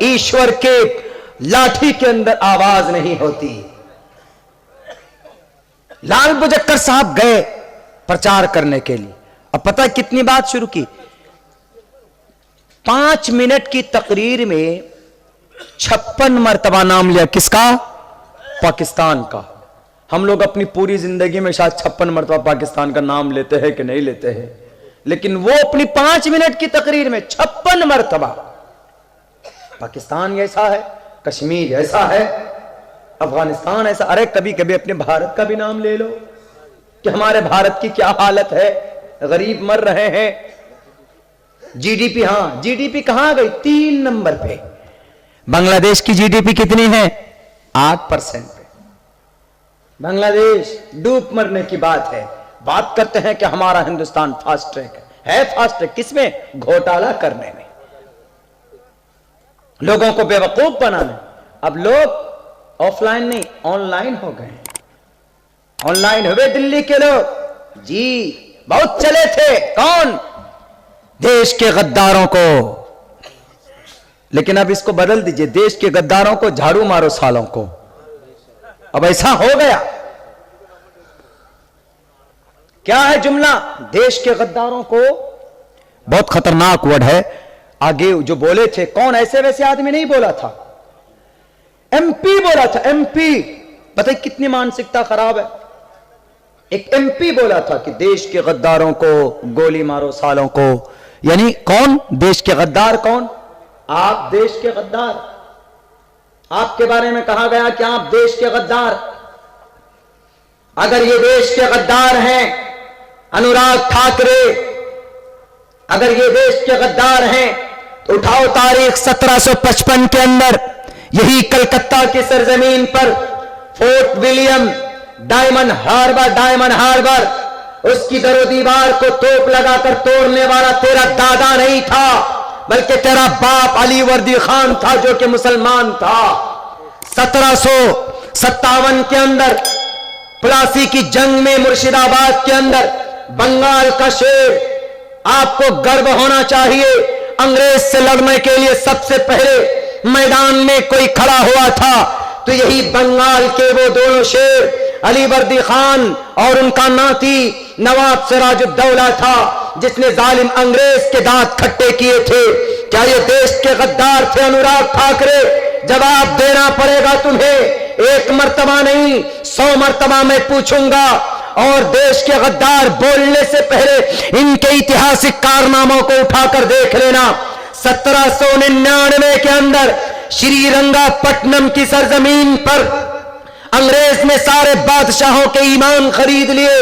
ईश्वर के लाठी के अंदर आवाज नहीं होती। लाल बुजक्कर साहब गए प्रचार करने के लिए। अब पता है कितनी बात शुरू की? 5 मिनट की तकरीर में 56 मरतबा नाम लिया। किसका? पाकिस्तान का। हम लोग अपनी पूरी जिंदगी में शायद 56 मरतबा पाकिस्तान का नाम लेते हैं कि नहीं लेते हैं, लेकिन वो अपनी 5 मिनट की तकरीर में 56 मरतबा पाकिस्तान ऐसा है, कश्मीर ऐसा है, अफगानिस्तान ऐसा। अरे कभी कभी अपने भारत का भी नाम ले लो कि हमारे भारत की क्या हालत है, गरीब मर रहे हैं। जीडीपी, हां जीडीपी कहां गई? 3 नंबर पे। बांग्लादेश की जीडीपी कितनी है? 8% पे। बांग्लादेश डूब मरने की बात है। बात करते हैं कि हमारा हिंदुस्तान फास्ट ट्रैक है। फास्ट ट्रैक किसमें? घोटाला करने में, लोगों को बेवकूफ बनाने। अब लोग ऑफलाइन नहीं ऑनलाइन हो गए। ऑनलाइन हुए दिल्ली के लोग जी, बहुत चले थे। कौन? देश के गद्दारों को। लेकिन अब इसको बदल दीजिए, देश के गद्दारों को झाड़ू मारो सालों को। अब ऐसा हो गया। क्या है जुमला? देश के गद्दारों को। बहुत खतरनाक वर्ड है। आगे जो बोले थे, कौन? ऐसे वैसे आदमी नहीं बोला था, एमपी बोला था। एमपी, पता है कितनी मानसिकता खराब है। एक एमपी बोला था कि देश के गद्दारों को गोली मारो सालों को। यानी कौन देश के गद्दार? कौन? आप देश के गद्दार। आपके बारे में कहा गया कि आप देश के गद्दार। अगर ये देश के गद्दार हैं अनुराग ठाकरे, अगर ये देश के गद्दार हैं तो उठाओ तारीख 1755 के अंदर यही कलकत्ता की सरजमीन पर फोर्ट विलियम, डायमंड हार्बर, उसकी दरो दीवार को तोप लगाकर तोड़ने वाला तेरा दादा नहीं था, बल्कि तेरा बाप अली वर्दी खान था, जो कि मुसलमान था। 1757 के अंदर प्लासी की जंग में मुर्शिदाबाद के अंदर बंगाल का शेर, आपको गर्व होना चाहिए, अंग्रेज से लड़ने के लिए सबसे पहले मैदान में कोई खड़ा हुआ था तो यही बंगाल के वो दोनों शेर अली वर्दी खान और उनका नाती नवाब सिराजुद्दौला था, जिसने जालिम अंग्रेज के दांत खट्टे किए थे। क्या ये देश के गद्दार थे अनुराग ठाकरे? जवाब देना पड़ेगा तुम्हें। 1 मर्तबा नहीं 100 मर्तबा मैं पूछूंगा। और देश के गद्दार बोलने से पहले इनके ऐतिहासिक कारनामों को उठाकर देख लेना। 1799 के अंदर श्रीरंगापट्टनम की सरजमीन पर अंग्रेज ने सारे बादशाहों के ईमान खरीद लिए।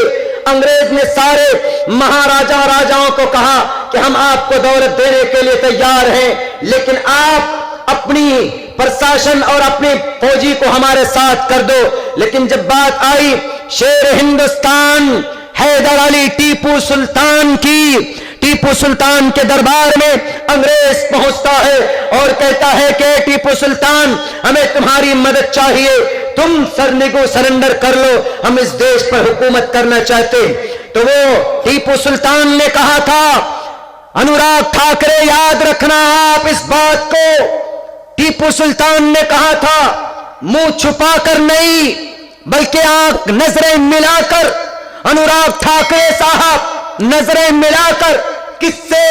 अंग्रेज ने सारे महाराजा राजाओं को कहा कि हम आपको दौलत देने के लिए तैयार हैं, लेकिन आप अपनी प्रशासन और अपने फौजी को हमारे साथ कर दो। लेकिन जब बात आई शेर हिंदुस्तान हैदर अली टीपू सुल्तान की, टीपू सुल्तान के दरबार में अंग्रेज पहुंचता है और कहता है कि टीपू सुल्तान हमें तुम्हारी मदद चाहिए, तुम सरनिगो सरेंडर कर लो, हम इस देश पर हुकूमत करना चाहते। तो वो टीपू सुल्तान ने कहा था, अनुराग ठाकरे याद रखना आप इस बात को, टीपू सुल्तान ने कहा था मुंह छुपाकर नहीं बल्कि आंख नजरें मिलाकर, अनुराग ठाकरे साहब नजरें मिलाकर। किससे?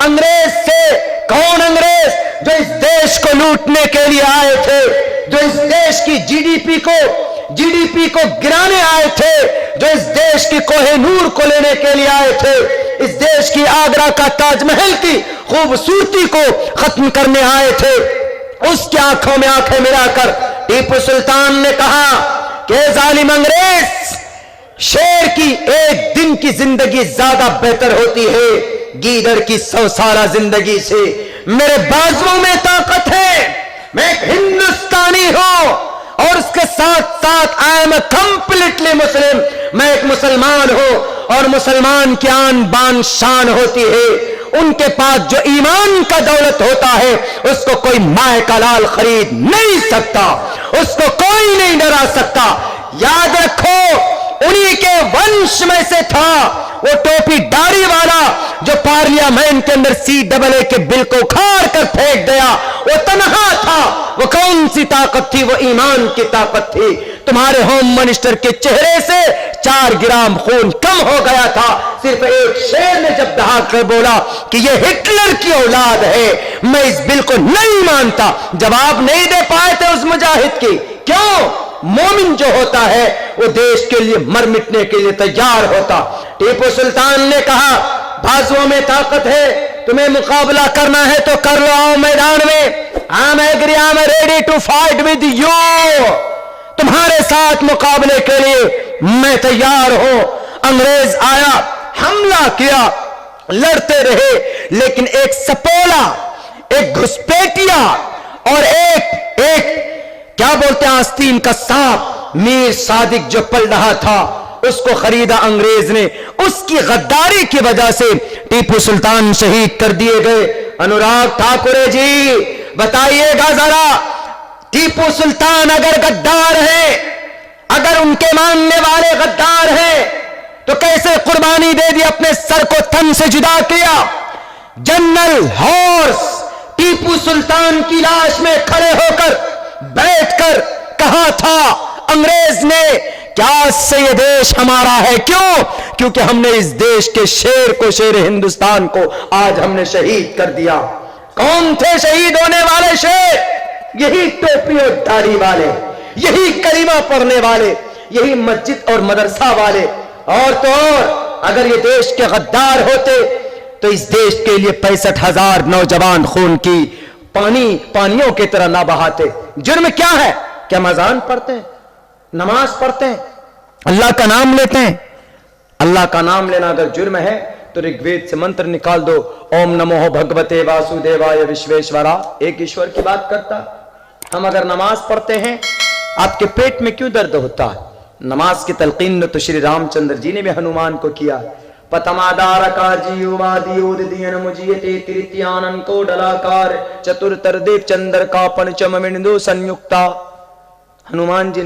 अंग्रेज से। कौन अंग्रेज? जो इस देश को लूटने के लिए आए थे, जो इस देश की जीडीपी को गिराने आए थे, जो इस देश की कोहिनूर को लेने के लिए आए थे, इस देश की आगरा का ताजमहल की खूबसूरती को खत्म करने आए थे। उसकी आंखों में आंखें मिलाकर टीपू सुल्तान ने कहा कि जालिम अंग्रेज, शेर की 1 दिन की जिंदगी ज्यादा बेहतर होती है गीदड़ की 100 साल जिंदगी से। मेरे बाजुओं में ताकत है, मैं एक हिंदुस्तानी हूं और उसके साथ साथ आई एम कंप्लीटली मुस्लिम, मैं एक मुसलमान हूं और मुसलमान की आन बान शान होती है। उनके पास जो ईमान का दौलत होता है उसको कोई माए का लाल खरीद नहीं सकता, उसको कोई नहीं डरा सकता। याद रखो, उन्हीं के वंश में से था, वो टोपी दाढ़ी वाला जो पार्लियामेंट के अंदर CAA के बिल को उखाड़ कर फेंक दिया, वो तनहा था। वो कौन सी ताकत थी? वो ईमान की ताकत थी। तुम्हारे होम मिनिस्टर के चेहरे से 4 ग्राम खून कम हो गया था, सिर्फ एक शेर ने जब दहाड़ कर बोला कि ये हिटलर की औलाद है, मैं इस बिल को नहीं मानता। जवाब नहीं दे पाए थे उस मुजाहिद की। क्यों? मोमिन जो होता है वो देश के लिए मर मिटने के लिए तैयार होता। टीपू सुल्तान ने कहा, बाजुओं में ताकत है, तुम्हें मुकाबला करना है तो कर लो, आओ मैदान में। I am agree, I am ready to fight with you. तुम्हारे साथ मुकाबले के लिए मैं तैयार हूं। अंग्रेज आया, हमला किया, लड़ते रहे, लेकिन एक सपोला, एक घुसपैठिया और एक क्या बोलते हैं आस्तीन का सांप मीर सादिक जो पल रहा था, उसको खरीदा अंग्रेज ने। उसकी गद्दारी की वजह से टीपू सुल्तान शहीद कर दिए गए। अनुराग ठाकुर जी बताइएगा जरा, टीपू सुल्तान अगर गद्दार है, अगर उनके मानने वाले गद्दार हैं, तो कैसे कुर्बानी दे दी, अपने सर को तन से जुदा किया। जनरल हॉर्स टीपू सुल्तान की लाश में खड़े होकर बैठकर कहा था अंग्रेज ने, क्या से ये देश हमारा है? क्यों? क्योंकि हमने इस देश के शेर को, शेर हिंदुस्तान को आज हमने शहीद कर दिया। कौन थे शहीद होने वाले शेर? यही टोपी और दाढ़ी वाले, यही कलीमा पढ़ने वाले, यही मस्जिद और मदरसा वाले। और तो और अगर ये देश के गद्दार होते तो इस देश के लिए 65,000 नौजवान खून की पानियों की तरह ना बहाते। जुर्म क्या है? क्या मजान पढ़ते हैं, नमाज पढ़ते हैं, अल्लाह का नाम लेते हैं? अल्लाह का नाम लेना अगर जुर्म है तो ऋग्वेद से मंत्र निकाल दो, ओम नमो भगवते वासुदेवाय विश्वेश्वरा, एक ईश्वर की बात करता। हम अगर नमाज पढ़ते हैं, आपके पेट में क्यों दर्द होता है? नमाज की तलकीन तो श्री रामचंद्र जी ने भी हनुमान को किया। पतमादार का जीवादियोद दियन मुझियते तृतीयानन को डलाकार चतुर्तर देव चंद्र का पंचम बिंदु संयुक्ता। हनुमान जी ने